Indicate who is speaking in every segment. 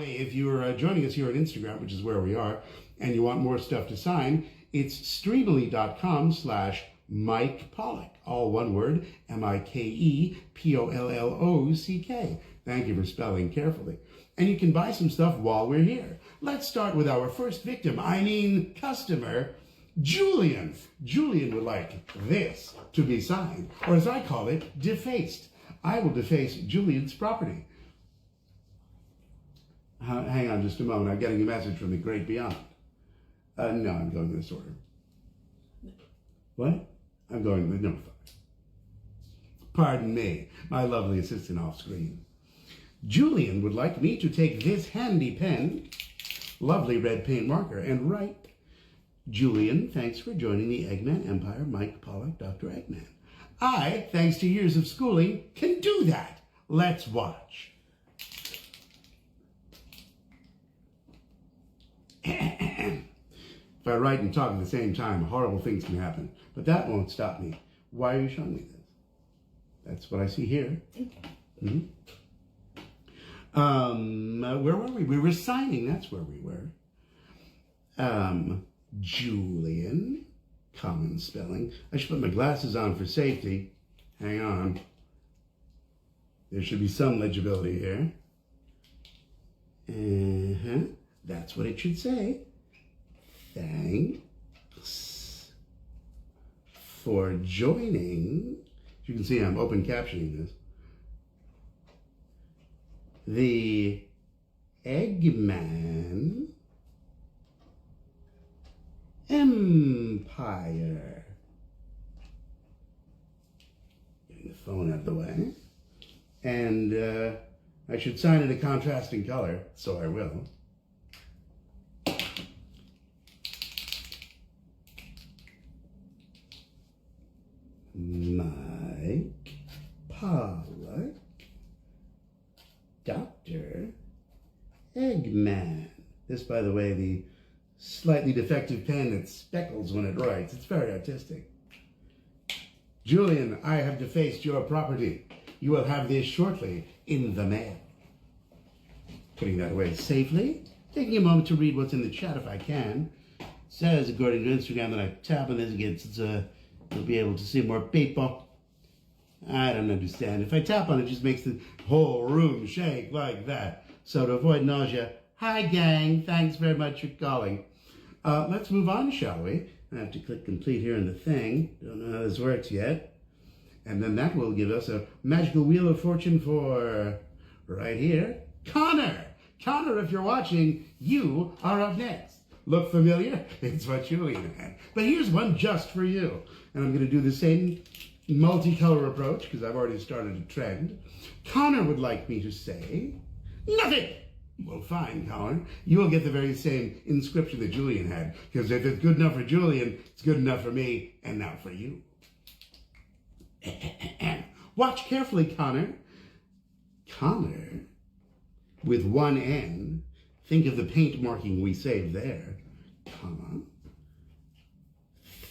Speaker 1: way, if you're joining us here on Instagram, which is where we are, and you want more stuff to sign, it's streamily.com/Mike Pollock. All one word, MikePollock. Thank you for spelling carefully. And you can buy some stuff while we're here. Let's start with our first victim, customer, Julian. Julian would like this to be signed, or as I call it, defaced. I will deface Julian's property. Hang on just a moment. I'm getting a message from the great beyond. No, I'm going in this order. What? I'm going with number 5. Pardon me, my lovely assistant off screen. Julian would like me to take this handy pen, lovely red paint marker, and write, Julian, thanks for joining the Eggman Empire, Mike Pollock, Dr. Eggman. I, thanks to years of schooling, can do that. Let's watch. If I write and talk at the same time, horrible things can happen. But that won't stop me. Why are you showing me this? That's what I see here. Mm-hmm. Where were we? We were signing. That's where we were. Julian. Common spelling. I should put my glasses on for safety. Hang on. There should be some legibility here. That's what it should say. Thanks for joining. You can see I'm open captioning this. The Eggman Empire. Getting the phone out of the way. And I should sign in a contrasting color, so I will. Mike Pollock, Dr. Eggman. This, by the way, the slightly defective pen that speckles when it writes. It's very artistic. Julian, I have defaced your property. You will have this shortly in the mail. Putting that away safely. Taking a moment to read what's in the chat if I can. It says, according to Instagram, that I tap on this again, you'll be able to see more people. I don't understand. If I tap on it, it just makes the whole room shake like that. So to avoid nausea, hi gang, thanks very much for calling. Let's move on, shall we? I have to click complete here in the thing. Don't know how this works yet. And then that will give us a magical wheel of fortune for, right here, Connor. Connor, if you're watching, you are up next. Look familiar? It's what Julian had. But here's one just for you. And I'm going to do the same multicolor approach because I've already started a trend. Connor would like me to say, nothing. Well, fine, Connor. You will get the very same inscription that Julian had. Because if it's good enough for Julian, it's good enough for me, and now for you. Watch carefully, Connor. Connor, with one N. Think of the paint marking we saved there. Comma.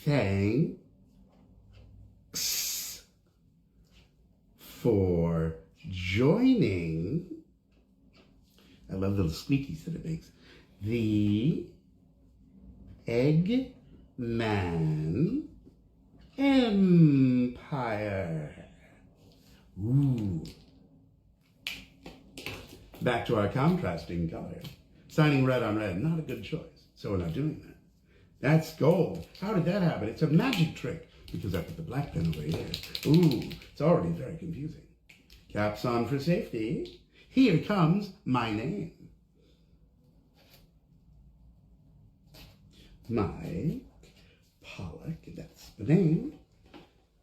Speaker 1: Thanks for joining. I love the little squeakies that it makes. The Eggman Empire. Ooh. Back to our contrasting color. Signing red on red, not a good choice. So we're not doing that. That's gold. How did that happen? It's a magic trick because I put the black pen over here. Ooh, it's already very confusing. Caps on for safety. Here comes my name. Mike Pollock, that's the name.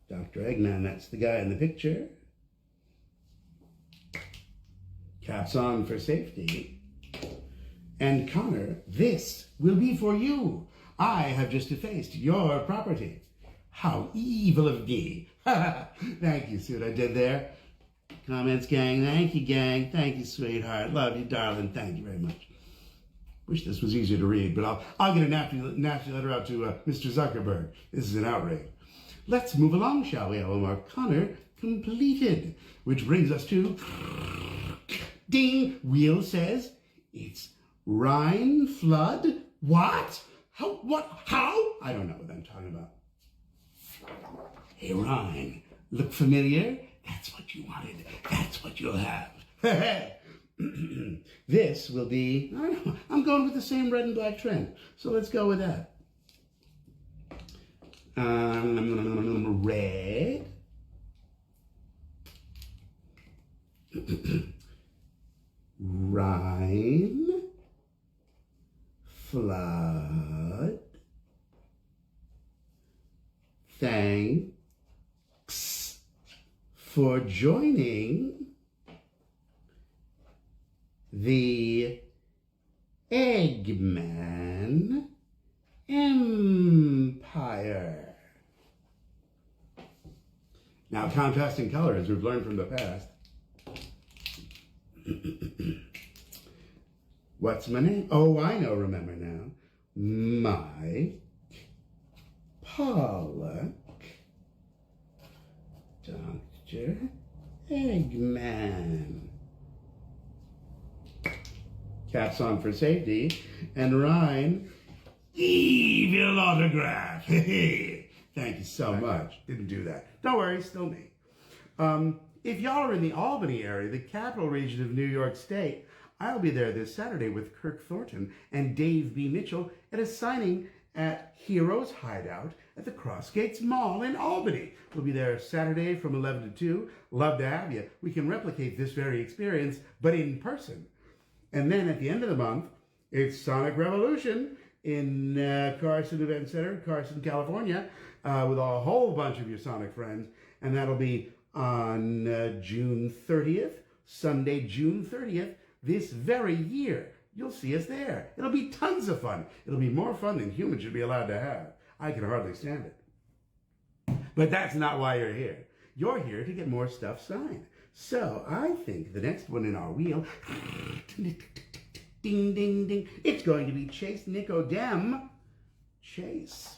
Speaker 1: Dr. Eggman, that's the guy in the picture. Caps on for safety. And Connor, this will be for you. I have just defaced your property. How evil of me. Thank you, see what I did there? Comments, gang. Thank you, gang. Thank you, sweetheart. Love you, darling. Thank you very much. Wish this was easier to read, but I'll get a nasty letter out to Mr. Zuckerberg. This is an outrage. Let's move along, shall we? I will mark Connor completed, which brings us to ding. Wheel says It's Rhine flood. What? How? What? How? I don't know what I'm talking about. Hey, Rhine, look familiar? That's what you wanted. That's what you'll have. This will be, I don't know, I'm going with the same red and black trend. So let's go with that. Red. Rhine. Flood. Thanks for joining the Eggman Empire. Now, contrasting colors, we've learned from the past. What's my name? Oh, I know, remember now. Mike Pollock, Dr. Eggman. Caps on for safety, and Rhine, evil autograph. Thank you so much. Didn't do that. Don't worry, still me. If y'all are in the Albany area, the capital region of New York State, I'll be there this Saturday with Kirk Thornton and Dave B. Mitchell at a signing at Heroes Hideout at the Crossgates Mall in Albany. We'll be there Saturday from 11 to 2. Love to have you. We can replicate this very experience, but in person. And then at the end of the month, it's Sonic Revolution in Carson Event Center, Carson, California, with a whole bunch of your Sonic friends. And that'll be on June 30th, Sunday, June 30th, this very year. You'll see us there. It'll be tons of fun. It'll be more fun than humans should be allowed to have. I can hardly stand it. But that's not why you're here. You're here to get more stuff signed. So I think the next one in our wheel, ding, ding, ding, it's going to be Chase Nicodem. Chase.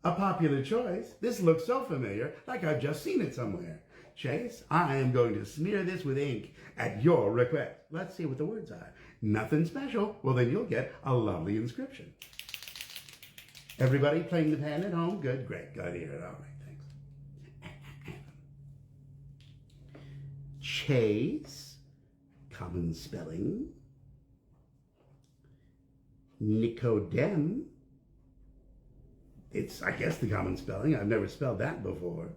Speaker 1: A popular choice. This looks so familiar, like I've just seen it somewhere. Chase, I am going to smear this with ink at your request. Let's see what the words are. Nothing special. Well, then you'll get a lovely inscription. Everybody playing the pen at home? Good, great. Glad to hear it. All right, thanks. Chase, common spelling. Nicodem. It's, I guess, the common spelling. I've never spelled that before.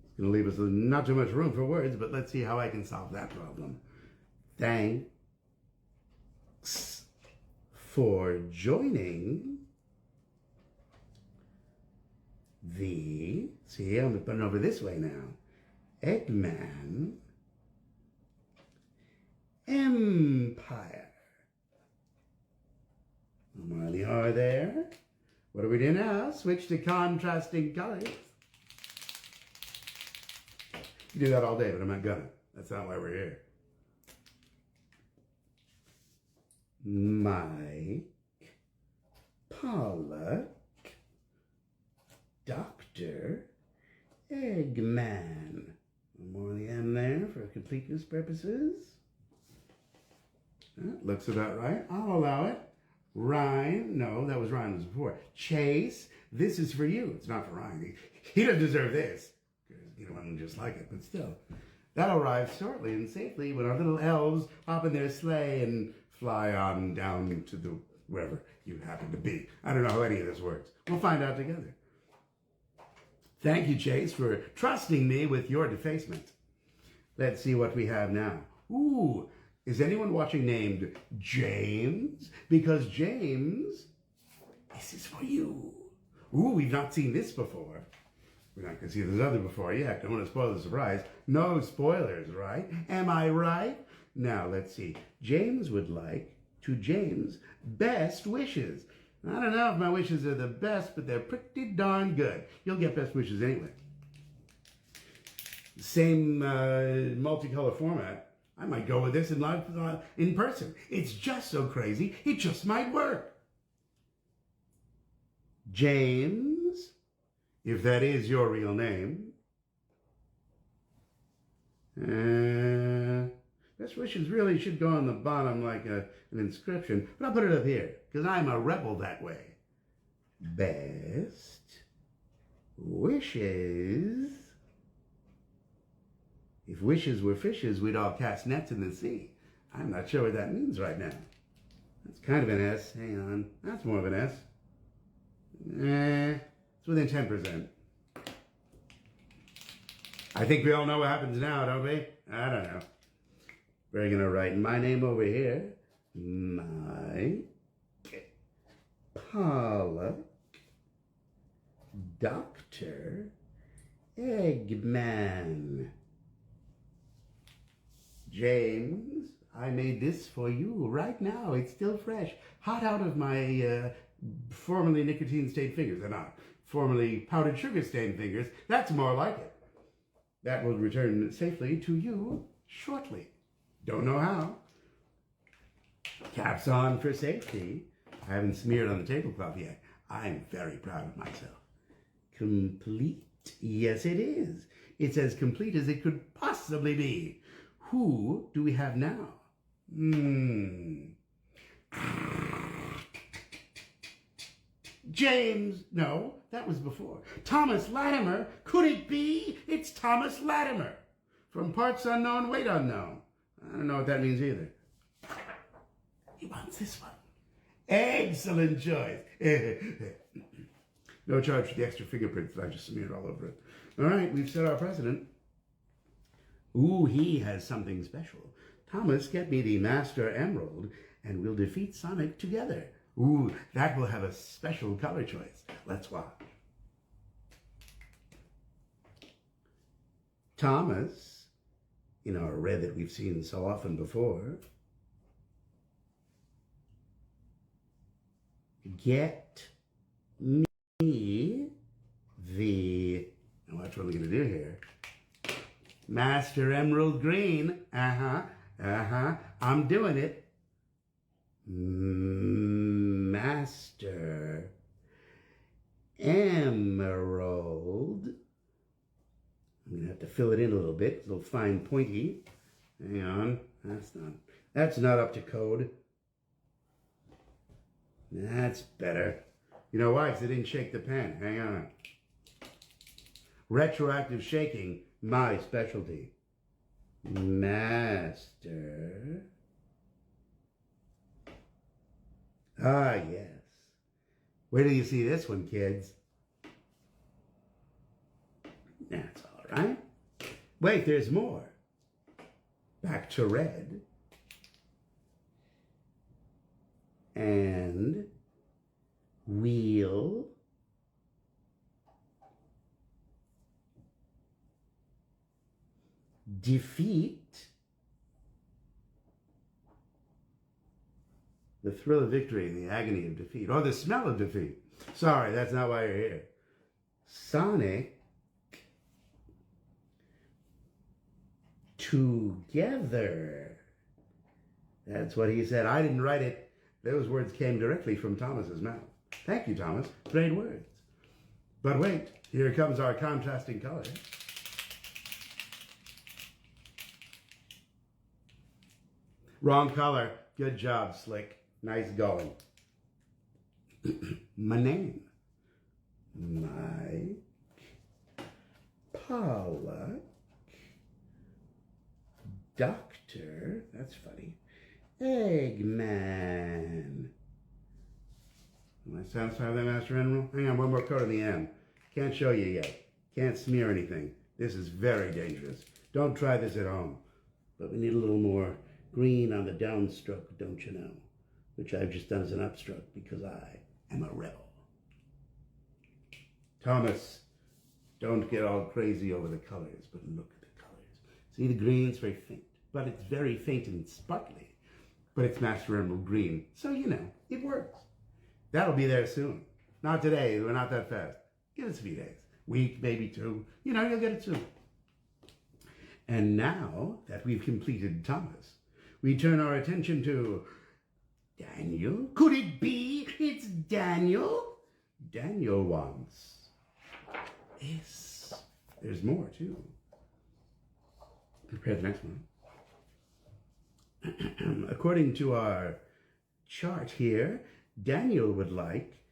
Speaker 1: It's going to leave us not too much room for words, but let's see how I can solve that problem. Thanks for joining the, see, I'm putting over this way now, Eggman Empire. Marley are there. What do we do now? Switch to contrasting colors. You do that all day, but I'm not gonna. That's not why we're here. Mike Pollock, Dr. Eggman. More of the M there for completeness purposes. That looks about right. I'll allow it. Ryan, no, that was Ryan was before. Chase, this is for you. It's not for Ryan. He doesn't deserve this. You know, I'm just like it, but still. That'll arrive shortly and safely when our little elves hop in their sleigh and fly on down to the wherever you happen to be. I don't know how any of this works. We'll find out together. Thank you, Chase, for trusting me with your defacement. Let's see what we have now. Ooh, is anyone watching named James? Because James, this is for you. Ooh, we've not seen this before. We're not going to see this other before yet. Don't want to spoil the surprise. No spoilers, right? Am I right? Now, let's see. James would like to James best wishes. I don't know if my wishes are the best, but they're pretty darn good. You'll get best wishes anyway. Same multicolor format. I might go with this in live in person. It's just so crazy, it just might work. James, if that is your real name. Best wishes really should go on the bottom like an inscription, but I'll put it up here because I'm a rebel that way. Best wishes. If wishes were fishes, we'd all cast nets in the sea. I'm not sure what that means right now. That's kind of an S. Hang on. That's more of an S. It's within 10%. I think we all know what happens now, don't we? I don't know. We're going to write my name over here. Mike Pollock, Dr. Eggman. James, I made this for you right now. It's still fresh. Hot out of my formerly nicotine-stained fingers. They're not. Formerly powdered sugar-stained fingers. That's more like it. That will return safely to you shortly. Don't know how. Caps on for safety. I haven't smeared on the tablecloth yet. I'm very proud of myself. Complete. Yes, it is. It's as complete as it could possibly be. Who do we have now? James, no, that was before. Thomas Latimer, could it be? It's Thomas Latimer. From parts unknown, weight unknown. I don't know what that means either. He wants this one. Excellent choice. No charge for the extra fingerprints that I just smeared all over it. All right, we've set our precedent. Ooh, he has something special. Thomas, get me the Master Emerald, and we'll defeat Sonic together. Ooh, that will have a special color choice. Let's watch. Thomas, in our red that we've seen so often before, get me the, now watch what we're going to do here. Master Emerald Green. I'm doing it. Master Emerald. I'm going to have to fill it in a little bit. It's a little fine pointy. Hang on. That's not up to code. That's better. You know why? Because I didn't shake the pen. Hang on. Retroactive shaking. My specialty. Master. Ah, yes. Where do you see this one, kids? That's all right. Wait, there's more. Back to red. And wheel. Defeat. The thrill of victory and the agony of defeat, or the smell of defeat. Sorry, that's not why you're here. Sonic together. That's what he said. I didn't write it. Those words came directly from Thomas's mouth. Thank you, Thomas. Great words. But wait, here comes our contrasting color. Wrong color. Good job, Slick. Nice going. My name. Mike Pollock. Doctor. That's funny. Eggman. Am I satisfied with that, Master Emerald? Hang on, one more coat on the end. Can't show you yet. Can't smear anything. This is very dangerous. Don't try this at home. But we need a little more green on the downstroke, don't you know? Which I've just done as an upstroke because I am a rebel. Thomas, don't get all crazy over the colors, but look at the colors. See, the green's very faint, but it's very faint and sparkly. But it's Master Emerald green, so you know, it works. That'll be there soon. Not today, we're not that fast. Give us a few days. Week, maybe two. You know, you'll get it soon. And now that we've completed Thomas, we turn our attention to Daniel. Could it be? It's Daniel. Daniel wants this. There's more too. Prepare the next one. According to our chart here, Daniel would like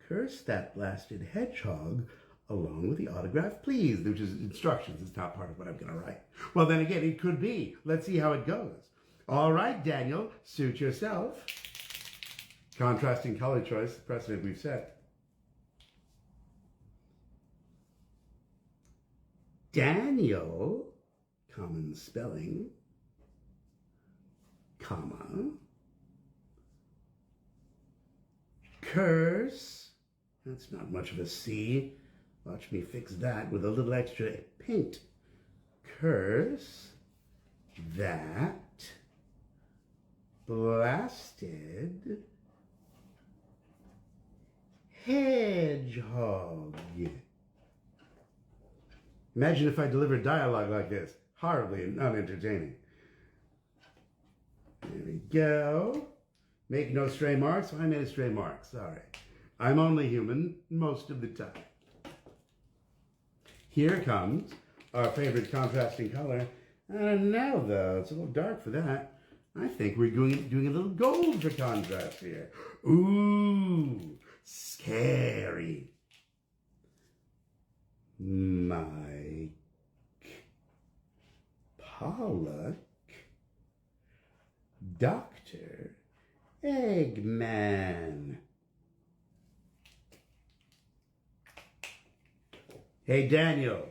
Speaker 1: Curse That Blasted Hedgehog along with the autograph, please, which is instructions. It's not part of what I'm going to write. Well, then again, it could be. Let's see how it goes. All right, Daniel, suit yourself. Contrasting color choice, the precedent we've set. Daniel, common spelling, comma, curse, that's not much of a C. Watch me fix that with a little extra paint. Curse that blasted hedgehog. Imagine if I delivered dialogue like this. Horribly unentertaining. There we go. Make no stray marks. I made a stray mark. Sorry. I'm only human most of the time. Here comes our favorite contrasting color. I don't know, though. It's a little dark for that. I think we're doing a little gold for contrast here. Ooh, scary. Mike Pollock, Dr. Eggman. Hey, Daniel,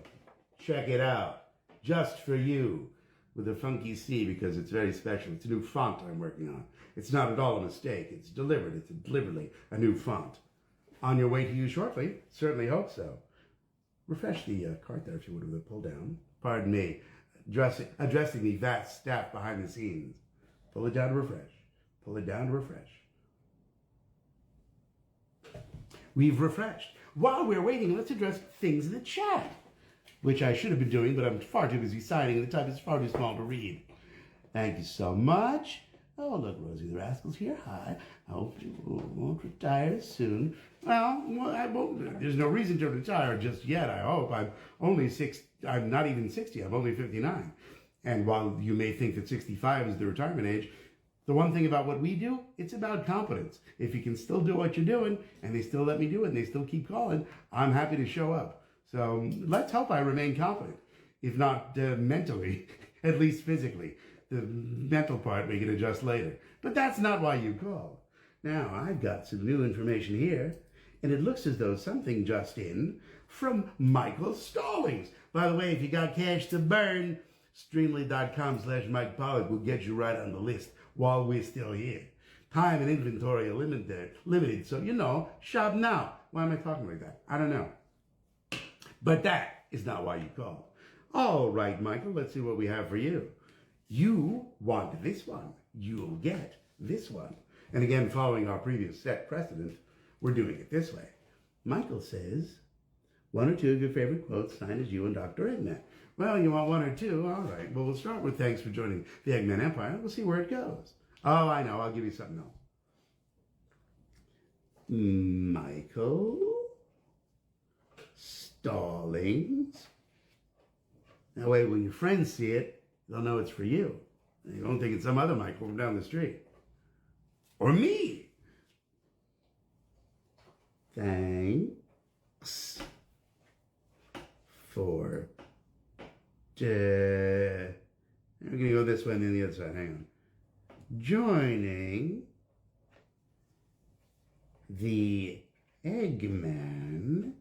Speaker 1: check it out. Just for you. With a funky C because it's very special. It's a new font I'm working on. It's not at all a mistake. It's delivered. It's deliberately a new font. On your way to you shortly. Certainly hope so. Refresh the cart there if you would with a pull down. Pardon me. Addressing the vast staff behind the scenes. Pull it down to refresh. Pull it down to refresh. We've refreshed. While we're waiting, let's address things in the chat, which I should have been doing, but I'm far too busy signing. The type is far too small to read. Thank you so much. Oh, look, Rosie the Rascal's here. Hi. I hope you won't retire soon. Well, I won't. There's no reason to retire just yet, I hope. I'm not even 60. I'm only 59. And while you may think that 65 is the retirement age, the one thing about what we do, it's about competence. If you can still do what you're doing, and they still let me do it, and they still keep calling, I'm happy to show up. So let's hope I remain competent, if not mentally, at least physically. The mental part we can adjust later. But that's not why you called. Now, I've got some new information here, and it looks as though something just in from Michael Stallings. By the way, if you got cash to burn, Streamily.com/Mike Pollock will get you right on the list while we're still here. Time and inventory are limited, so, shop now. Why am I talking like that? I don't know. But that is not why you called. All right, Michael, let's see what we have for you. You want this one. You'll get this one. And again, following our previous set precedent, we're doing it this way. Michael says, one or two of your favorite quotes signed as you and Dr. Eggman. Well, you want one or two? All right. Well, we'll start with thanks for joining the Eggman Empire. We'll see where it goes. Oh, I know. I'll give you something else. Michael Stallings. That way, when your friends see it, they'll know it's for you. They don't think it's some other Michael from down the street. Or me. Thanks for... I'm going to go this way and then the other side. Hang on. Joining the Eggman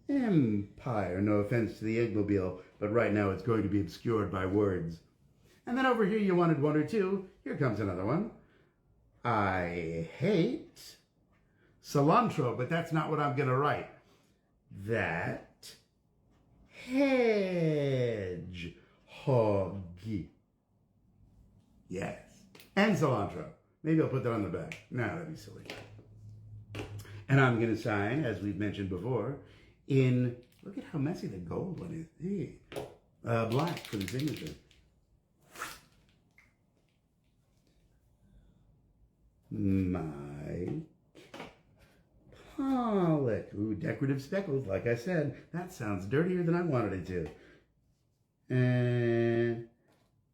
Speaker 1: Empire. No offense to the Eggmobile, but right now it's going to be obscured by words. And then over here you wanted one or two. Here comes another one. I hate cilantro, but that's not what I'm going to write. That hedgehog. Yes. And cilantro. Maybe I'll put that on the back. No, that'd be silly. And I'm going to sign, as we've mentioned before, in, look at how messy the gold one is. Hey. Black for the signature. Mike Pollock. Ooh, decorative speckles, like I said. That sounds dirtier than I wanted it to. And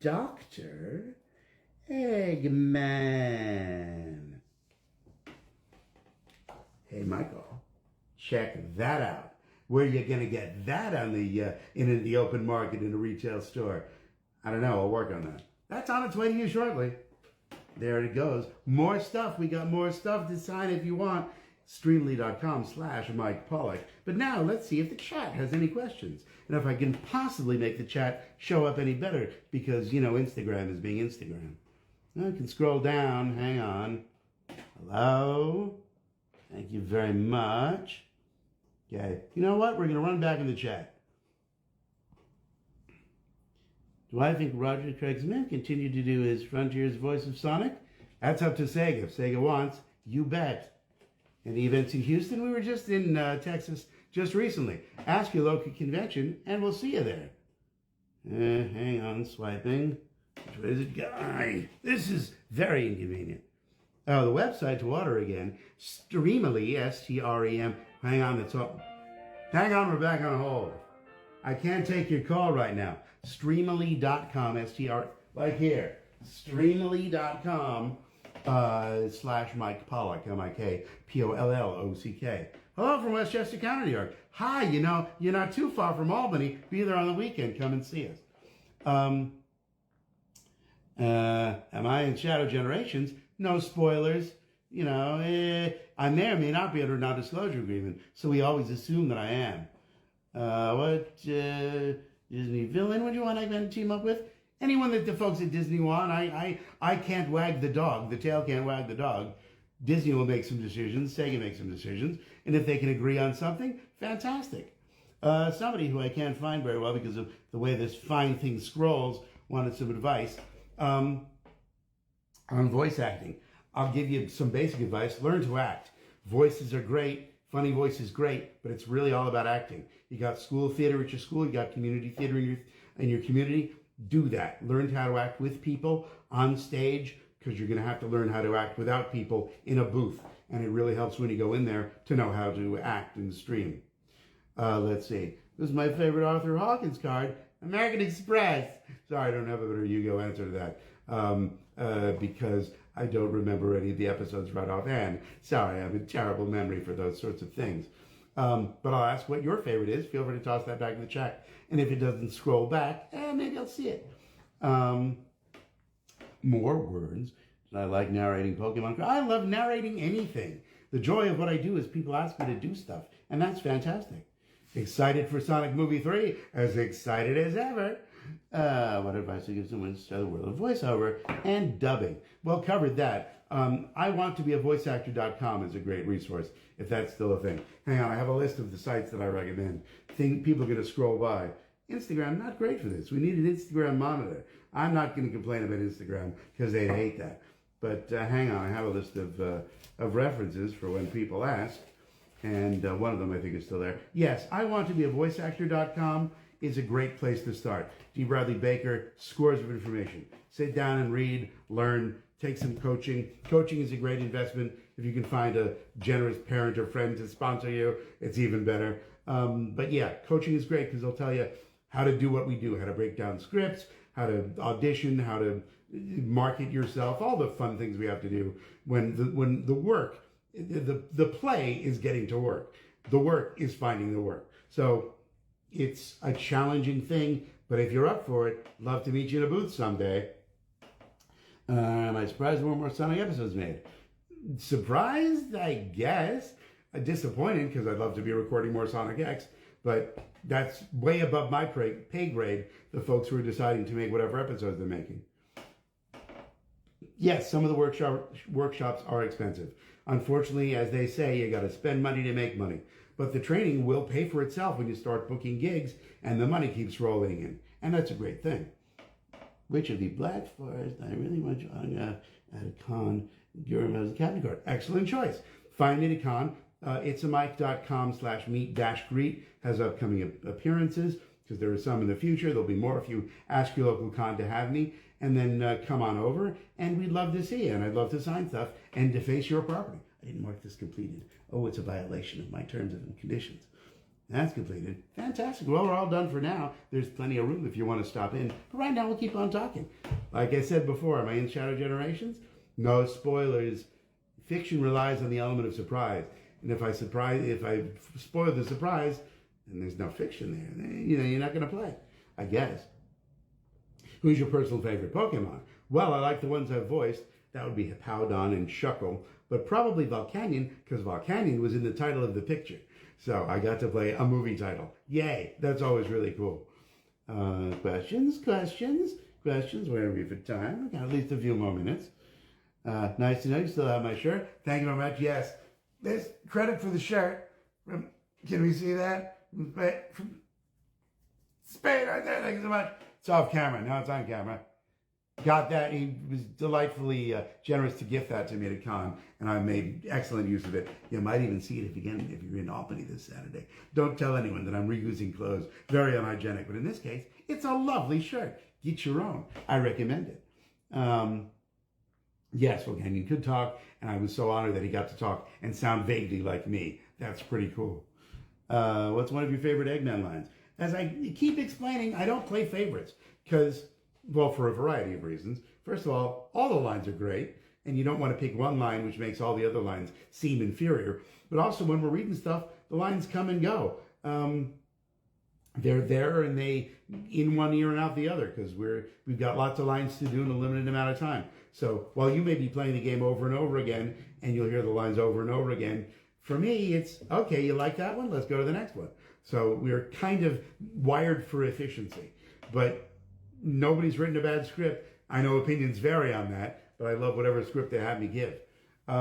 Speaker 1: Dr. Eggman. Hey, Michael, check that out. Where you gonna get that on the in the open market in a retail store? I don't know. I'll work on that. That's on its way to you shortly. There it goes. More stuff. We got more stuff to sign if you want. Streamily.com/Mike Pollock. But now let's see if the chat has any questions. And if I can possibly make the chat show up any better because, you know, Instagram is being Instagram. I can scroll down. Hang on. Hello. Thank you very much. Okay. You know what? We're going to run back in the chat. Do I think Roger Craig's man continue to do his Frontier's voice of Sonic? That's up to Sega. If Sega wants, you bet. And the events in Houston, we were just in Texas just recently. Ask your local convention, and we'll see you there. Hang on, swiping. Which way is it going? This is very inconvenient. Oh, the website to order again. Streamily, S-T-R-E-M. Hang on, that's all. Hang on, we're back on hold. I can't take your call right now. Streamily.com, S-T-R, like here. Streamily.com /Mike Pollock, M-I-K-P-O-L-L-O-C-K. Hello from Westchester County, New York. Hi, you know, you're not too far from Albany. Be there on the weekend. Come and see us. Am I in Shadow Generations? No spoilers. You know, I may or may not be under a non-disclosure agreement, so we always assume that I am. What Disney villain would you want to team up with? Anyone that the folks at Disney want. I can't wag the dog. The tail can't wag the dog. Disney will make some decisions. Sega makes some decisions. And if they can agree on something, fantastic. Somebody who I can't find very well because of the way this fine thing scrolls wanted some advice on voice acting. I'll give you some basic advice. Learn to act. Voices are great. Funny voice is great, but it's really all about acting. You got school theater at your school. You got community theater in your community. Do that. Learn how to act with people on stage because you're going to have to learn how to act without people in a booth. And it really helps when you go in there to know how to act in the stream. Let's see. This is my favorite Arthur Hawkins card. American Express. Sorry, I don't have a better Yugo answer to that because I don't remember any of the episodes right offhand. Sorry, I have a terrible memory for those sorts of things. But I'll ask what your favorite is. Feel free to toss that back in the chat. And if it doesn't scroll back, maybe I'll see it. More words. Did I like narrating Pokemon? I love narrating anything. The joy of what I do is people ask me to do stuff. And that's fantastic. Excited for Sonic Movie 3? As excited as ever. What advice to give someone to start the world of voiceover and dubbing? Well, covered that. I want to be a voiceactor.com is a great resource, if that's still a thing. Hang on, I have a list of the sites that I recommend. People are going to scroll by. Instagram, not great for this. We need an Instagram monitor. I'm not going to complain about Instagram because they hate that. But hang on, I have a list of references for when people ask. And one of them I think is still there. Yes, I want to be a voiceactor.com is a great place to start. D. Bradley Baker, scores of information. Sit down and read, learn, take some coaching. Coaching is a great investment. If you can find a generous parent or friend to sponsor you, it's even better. But yeah, coaching is great because they'll tell you how to do what we do, how to break down scripts, how to audition, how to market yourself, all the fun things we have to do when the work, the play is getting to work. The work is finding the work. So it's a challenging thing, but if you're up for it, love to meet you in a booth someday. Am I surprised there weren't more Sonic episodes made? Surprised, I guess. Disappointed, because I'd love to be recording more Sonic X, but that's way above my pay grade, the folks who are deciding to make whatever episodes they're making. Yes, some of the workshops are expensive. Unfortunately, as they say, you got to spend money to make money. But the training will pay for itself when you start booking gigs and the money keeps rolling in. And that's a great thing. Which of the Black Forest I really want you at a con during as a captain card? Excellent choice. Find me at a con. itsamike.com/meet-greet has upcoming appearances because there are some in the future. There'll be more if you ask your local con to have me. And then come on over and we'd love to see you. And I'd love to sign stuff and deface your property. I didn't mark this completed. Oh, it's a violation of my terms and conditions. That's completed. Fantastic. Well, we're all done for now. There's plenty of room if you want to stop in. But right now, we'll keep on talking. Like I said before, am I in Shadow Generations? No spoilers. Fiction relies on the element of surprise. And if I spoil the surprise, then there's no fiction there. Then, you're not going to play, I guess. Who's your personal favorite Pokemon? Well, I like the ones I've voiced. That would be Hippowdon and Shuckle. But probably Volcanion, because Volcanion was in the title of the picture. So I got to play a movie title. Yay! That's always really cool. Questions? Wherever you for time. I got at least a few more minutes. Nice to know you still have my shirt. Thank you very much. Yes. There's credit for the shirt. Can we see that? From Spade right there. Thank you so much. It's off camera. Now it's on camera. Got that. He was delightfully generous to gift that to me at a con, and I made excellent use of it. You might even see it if you're in Albany this Saturday. Don't tell anyone that I'm reusing clothes. Very unhygienic, but in this case, it's a lovely shirt. Get your own. I recommend it. Yes, well, Canyon could talk, and I was so honored that he got to talk and sound vaguely like me. That's pretty cool. What's one of your favorite Eggman lines? As I keep explaining, I don't play favorites because, well, for a variety of reasons. First of all the lines are great, and you don't want to pick one line which makes all the other lines seem inferior. But also, when we're reading stuff, the lines come and go. They're there, and they in one ear and out the other because we've got lots of lines to do in a limited amount of time. So while you may be playing the game over and over again, and you'll hear the lines over and over again, for me, it's, okay, you like that one? Let's go to the next one. So we're kind of wired for efficiency. But nobody's written a bad script. I know opinions vary on that, but I love whatever script they have me give.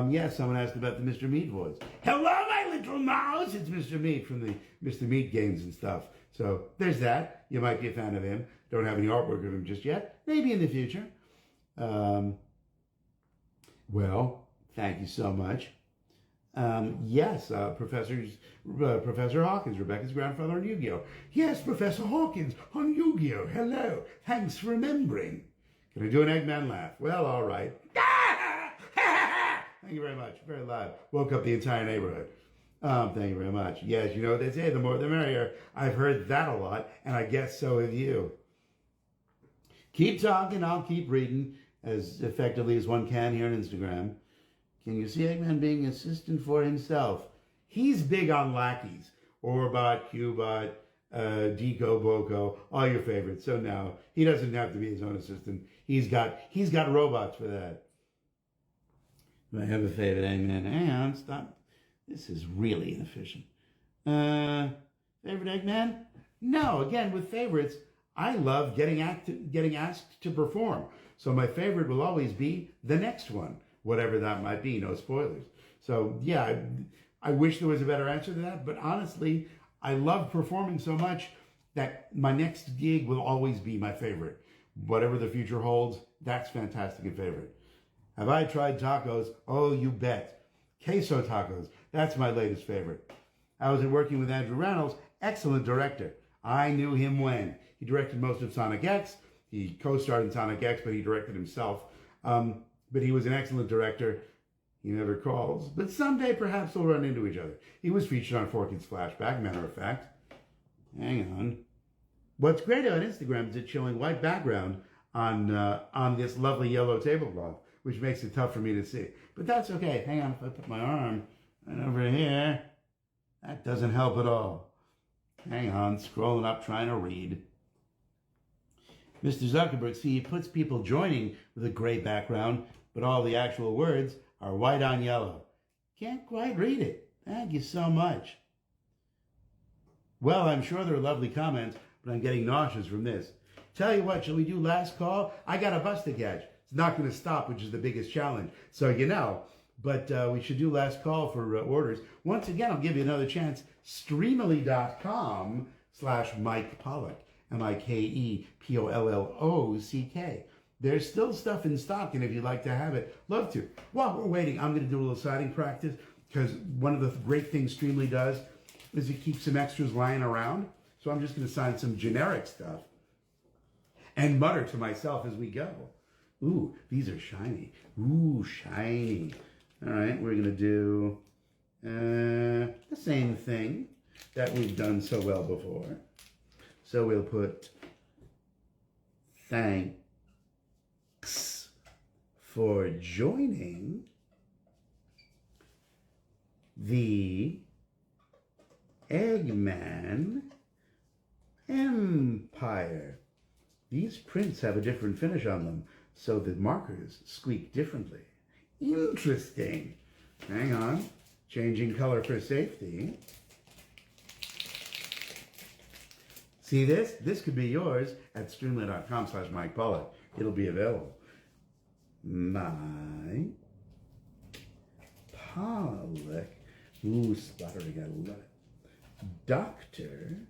Speaker 1: Yes, someone asked about the Mr. Meat voice. Hello, my little mouse! It's Mr. Meat from the Mr. Meat games and stuff. So there's that. You might be a fan of him. Don't have any artwork of him just yet. Maybe in the future. Well, thank you so much. Yes, Professor Hawkins, Rebecca's grandfather on Yu-Gi-Oh! Yes, Professor Hawkins on Yu-Gi-Oh! Hello, thanks for remembering. Can I do an Eggman laugh? Well, all right. Thank you very much. Very loud. Woke up the entire neighborhood. Thank you very much. Yes, you know what they say, the more the merrier. I've heard that a lot, and I guess so have you. Keep talking, I'll keep reading as effectively as one can here on Instagram. Can you see Eggman being assistant for himself? He's big on lackeys. Orbot, Cubot, Deco, Boko, all your favorites. So no, he doesn't have to be his own assistant. He's got robots for that. Do I have a favorite Eggman? Hang on, stop. This is really inefficient. Favorite Eggman? No, again, with favorites, I love getting asked to perform. So my favorite will always be the next one, whatever that might be, no spoilers. So yeah, I wish there was a better answer to that, but honestly, I love performing so much that my next gig will always be my favorite. Whatever the future holds, that's fantastic and favorite. Have I tried tacos? Oh, you bet. Queso tacos, that's my latest favorite. I was working with Andrew Reynolds, excellent director. I knew him when. He directed most of Sonic X. He co-starred in Sonic X, but he directed himself. But he was an excellent director. He never calls. But someday perhaps we'll run into each other. He was featured on 4 Kids Flashback, matter of fact. Hang on. What's great on Instagram is it's showing white background on this lovely yellow tablecloth, which makes it tough for me to see. But that's okay. Hang on, if I put my arm right over here, that doesn't help at all. Hang on, scrolling up, trying to read. Mr. Zuckerberg, see, he puts people joining with a gray background, but all the actual words are white on yellow. Can't quite read it. Thank you so much. Well, I'm sure there are lovely comments, but I'm getting nauseous from this. Tell you what, shall we do last call? I got a bus to catch. It's not going to stop, which is the biggest challenge. So, but we should do last call for orders. Once again, I'll give you another chance. Streamily.com/Mike Pollock. MikePollock. There's still stuff in stock, and if you'd like to have it, love to. While we're waiting, I'm going to do a little signing practice, because one of the great things Streamily does is it keeps some extras lying around. So I'm just going to sign some generic stuff and mutter to myself as we go. Ooh, these are shiny. Ooh, shiny. All right, we're going to do the same thing. that we've done so well before. So we'll put thanks for joining the Eggman Empire. These prints have a different finish on them, so the markers squeak differently. Interesting. Hang on. Changing color for safety. See this? This could be yours at streamily.com/Mike Pollock. It'll be available. My Pollock. Ooh, splattering. I love it. Dr.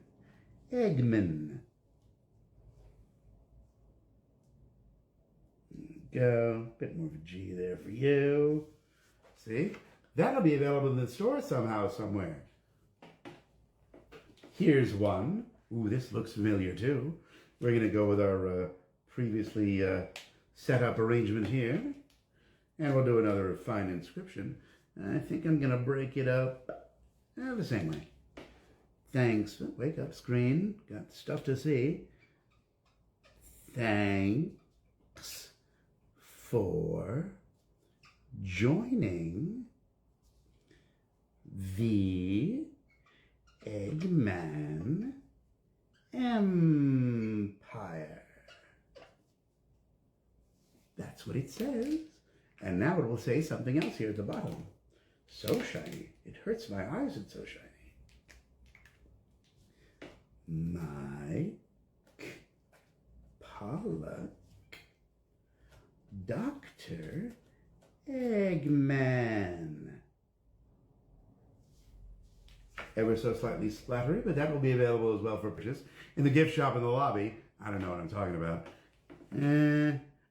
Speaker 1: Eggman. Go. Bit more of a G there for you. See? That'll be available in the store somehow, somewhere. Here's one. Ooh, this looks familiar too. We're going to go with our previously set up arrangement here. And we'll do another fine inscription. I think I'm going to break it up the same way. Thanks. Wake up, screen. Got stuff to see. Thanks for joining the Eggman Empire. That's what it says. And now it will say something else here at the bottom. So shiny. It hurts my eyes, it's so shiny. Mike Pollock, Dr. Eggman. Ever so slightly splattery, but that will be available as well for purchase in the gift shop in the lobby. I don't know what I'm talking about.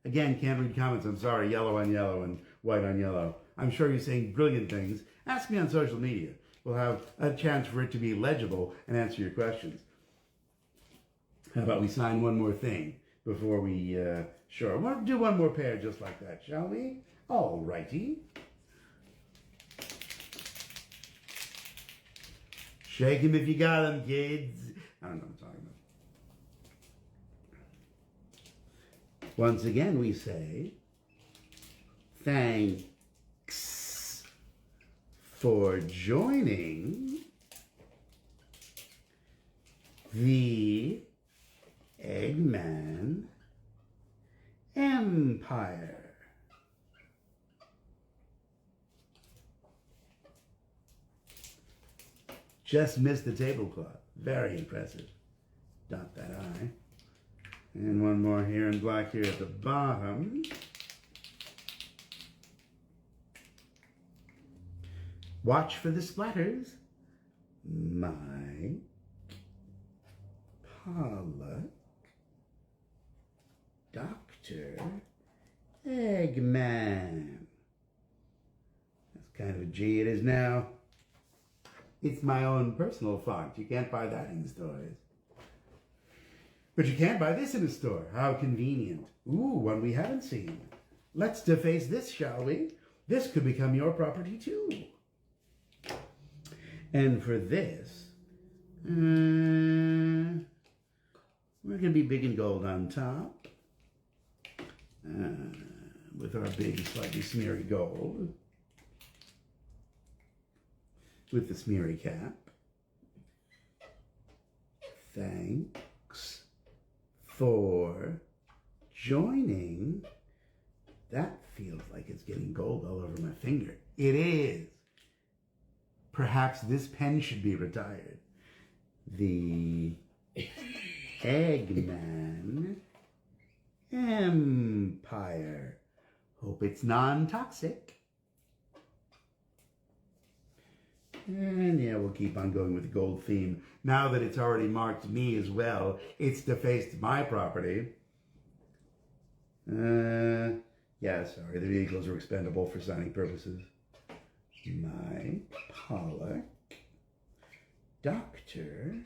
Speaker 1: Again, can't read comments. I'm sorry. Yellow on yellow and white on yellow. I'm sure you're saying brilliant things. Ask me on social media. We'll have a chance for it to be legible and answer your questions. How about we sign one more thing before we, sure. We'll do one more pair just like that, shall we? All righty. Shake him if you got him, kids. I don't know what I'm talking about. Once again, we say, thanks for joining the Eggman Empire. Just missed the tablecloth. Very impressive. Dot that I. And one more here in black here at the bottom. Watch for the splatters. My Pollock, Dr. Eggman. That's kind of a G it is now. It's my own personal font. You can't buy that in stores. But you can buy this in a store. How convenient. Ooh, one we haven't seen. Let's deface this, shall we? This could become your property too. And for this, we're going to be big and gold on top. With our big, slightly smeary gold. With the smeary cap. Thanks for joining. That feels like it's getting gold all over my finger. It is. Perhaps this pen should be retired. The Eggman Empire. Hope it's non-toxic. And yeah, we'll keep on going with the gold theme. Now that it's already marked me as well, it's defaced my property. Yeah, sorry, the vehicles are expendable for signing purposes. My Pollock, Dr.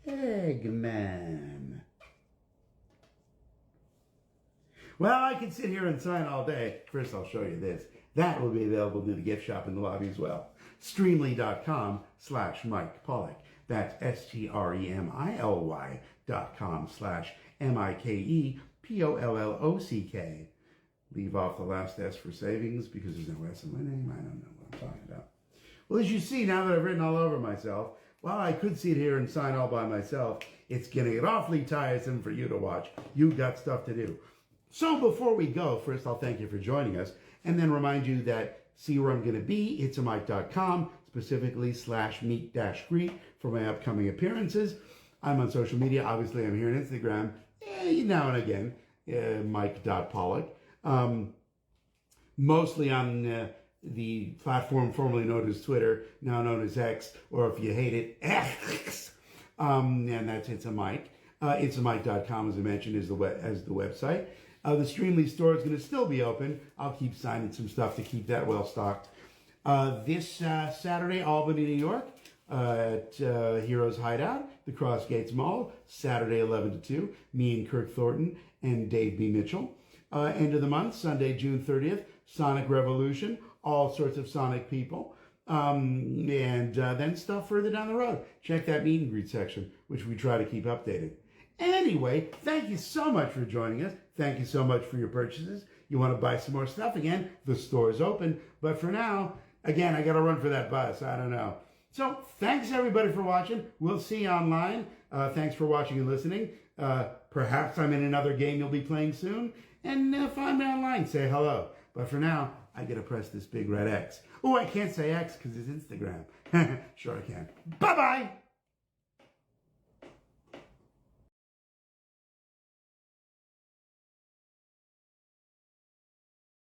Speaker 1: Eggman. Well, I could sit here and sign all day. First, I'll show you this. That will be available in the gift shop in the lobby as well. Streamily.com/Mike Pollock. That's streamily.com/MIKEPOLLOCK. Leave off the last S for savings because there's no S in my name. I don't know what I'm talking about. Well, as you see, now that I've written all over myself, while I could sit here and sign all by myself, it's going to get awfully tiresome for you to watch. You've got stuff to do. So before we go, first I'll thank you for joining us and then remind you that see where I'm going to be, itsamike.com, specifically /meet-greet for my upcoming appearances. I'm on social media. Obviously, I'm here on Instagram, now and again, mike.pollock. Mostly on the platform formerly known as Twitter, now known as X, or if you hate it, X. And that's It's a Mike. Itsamike.com, as I mentioned, is the website. The Streamily store is going to still be open. I'll keep signing some stuff to keep that well stocked. This Saturday, Albany, New York, at Heroes Hideout, the Cross Gates Mall, Saturday 11 to 2. Me and Kirk Thornton and Dave B. Mitchell. End of the month, Sunday, June 30th, Sonic Revolution, all sorts of Sonic people. And then stuff further down the road. Check that meet and greet section, which we try to keep updated. Anyway, thank you so much for joining us. Thank you so much for your purchases. You want to buy some more stuff? Again, the store is open. But for now, again, I got to run for that bus. I don't know. So thanks, everybody, for watching. We'll see you online. Thanks for watching and listening. Perhaps I'm in another game you'll be playing soon. And find me online. Say hello. But for now, I got to press this big red X. Oh, I can't say X because it's Instagram. Sure I can. Bye-bye.